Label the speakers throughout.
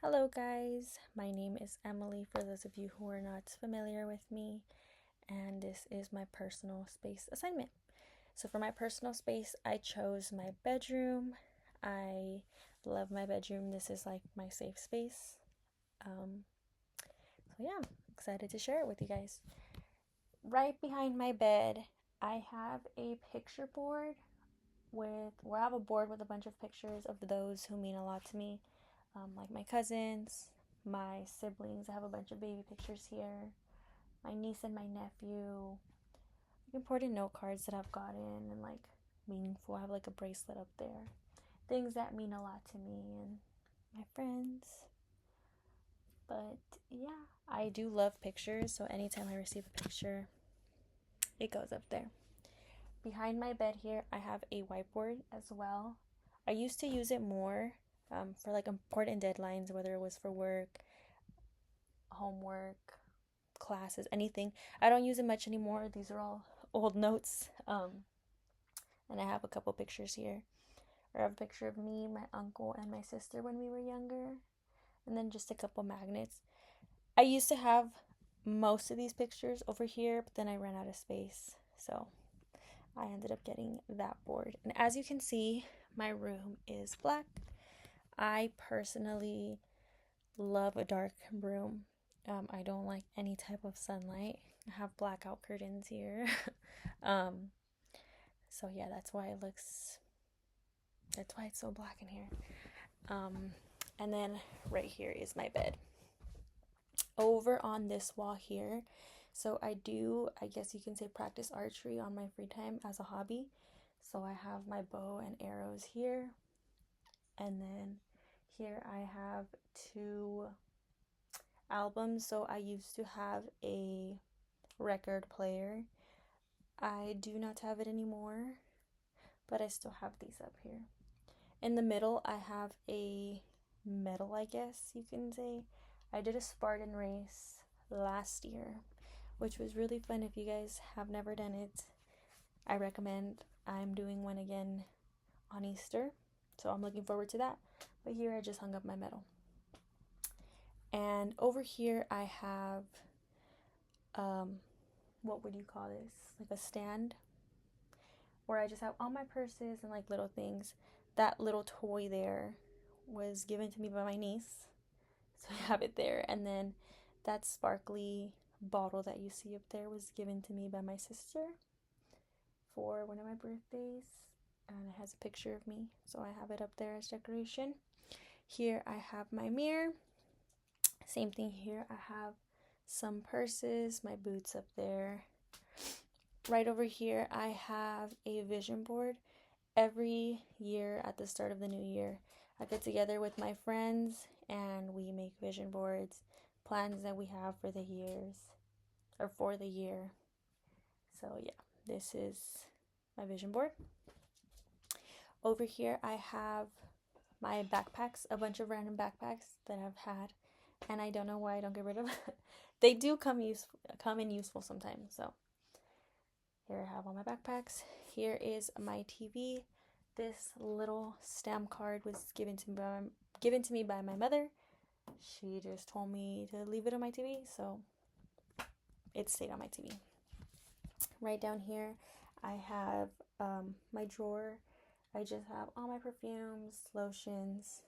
Speaker 1: Hello, guys. My name is Emily, for those of you who are not familiar with me, and this is my personal space assignment. So, for my personal space, I chose my bedroom. I love my bedroom. This is like my safe space. Um, I'm excited to share it with you guys. Right behind my bed, I have a picture board I have a board with a bunch of pictures of those who mean a lot to me, like my cousins, my siblings. I have a bunch of baby pictures here, my niece and my nephew, important note cards that I've gotten and like meaningful. I have like a bracelet up there. Things that mean a lot to me and my friends. But yeah, I do love pictures, so anytime I receive a picture, it goes up there. Behind my bed here, I have a whiteboard as well. I used to use it more for like important deadlines, whether it was for work, homework, classes, anything. I don't use it much anymore. These are all old notes. And I have a couple pictures here. I have a picture of me, my uncle, and my sister when we were younger, and then just a couple magnets. I used to have most of these pictures over here, but then I ran out of space. So I ended up getting that board. And as you can see, my room is black. I personally love a dark room. I don't like any type of sunlight. I have blackout curtains here. um, so yeah, that's why it's so black in here. Um, and then right here is my bed. Over on this wall here, so I guess you can say, practice archery on my free time as a hobby. So I have my bow and arrows here. And then here I have two albums. So I used to have a record player. I do not have it anymore, but I still have these up here. In the middle, I have a medal, I guess you can say. I did a Spartan race last year, which was really fun. If you guys have never done it, I recommend. I'm doing one again on Easter, so I'm looking forward to that. But here I just hung up my medal. And over here I have, what would you call this? Like a stand where I just have all my purses and like little things. That little toy there was given to me by my niece, so I have it there. And then that sparkly bottle that you see up there was given to me by my sister for one of my birthdays, and it has a picture of me, so I have it up there as decoration. Here I have my mirror. Same thing here. I have some purses, my boots up there. Right over here I have a vision board. Every year at the start of the new year, I get together with my friends and we make vision boards, plans that we have for the year. So yeah, this is my vision board. Over here I have my backpacks, a bunch of random backpacks that I've had, and I don't know why I don't get rid of them. They do come in useful sometimes. So here I have all my backpacks. Here is my TV. This little stamp card was given to me by my mother. She just told me to leave it on my TV, so it stayed on my TV. Right down here, I have my drawer. I just have all my perfumes, lotions,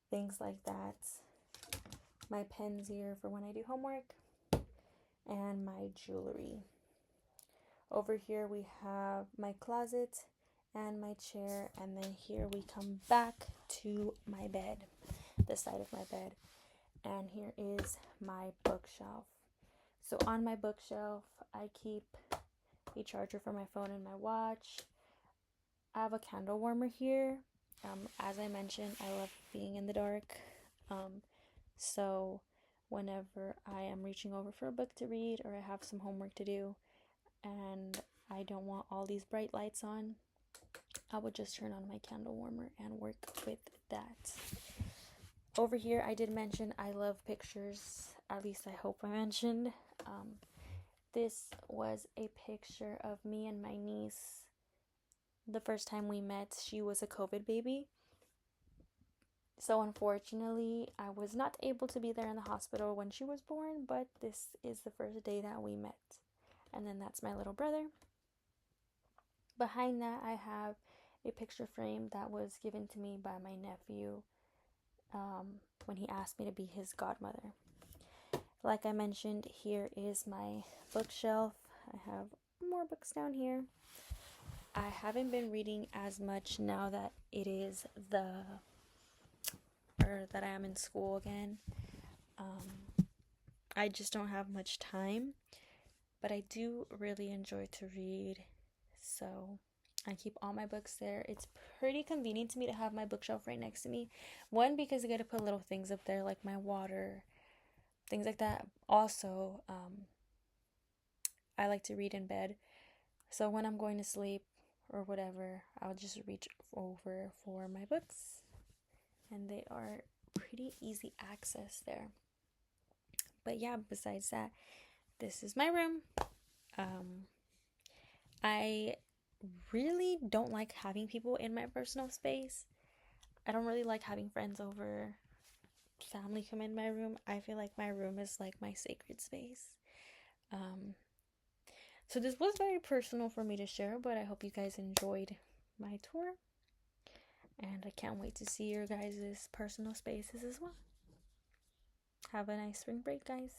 Speaker 1: things like that. My pens here for when I do homework, and my jewelry. Over here we have my closet and my chair, and then here we come back to my bed, the side of my bed, and here is my bookshelf. So on my bookshelf, I keep a charger for my phone and my watch. I have a candle warmer here. As I mentioned, I love being in the dark. So whenever I am reaching over for a book to read or I have some homework to do and I don't want all these bright lights on, I would just turn on my candle warmer and work with that. Over here, I did mention I love pictures. At least I hope I mentioned. This was a picture of me and my niece. The first time we met, she was a COVID baby. So unfortunately, I was not able to be there in the hospital when she was born, but this is the first day that we met. And then that's my little brother. Behind that, I have a picture frame that was given to me by my nephew when he asked me to be his godmother. Like I mentioned, here is my bookshelf. I have more books down here. I haven't been reading as much now that it is that I am in school again. I just don't have much time, but I do really enjoy to read, so I keep all my books there. It's pretty convenient to me to have my bookshelf right next to me. One, because I get to put little things up there like my water, things like that. Also, I like to read in bed, so when I'm going to sleep or whatever, I'll just reach over for my books, and they are pretty easy access there. But yeah, besides that, this is my room. I really don't like having people in my personal space. I don't really like having friends over, family come in my room. I feel like my room is like my sacred space. So this was very personal for me to share, but I hope you guys enjoyed my tour. And I can't wait to see your guys' personal spaces as well. Have a nice spring break, guys.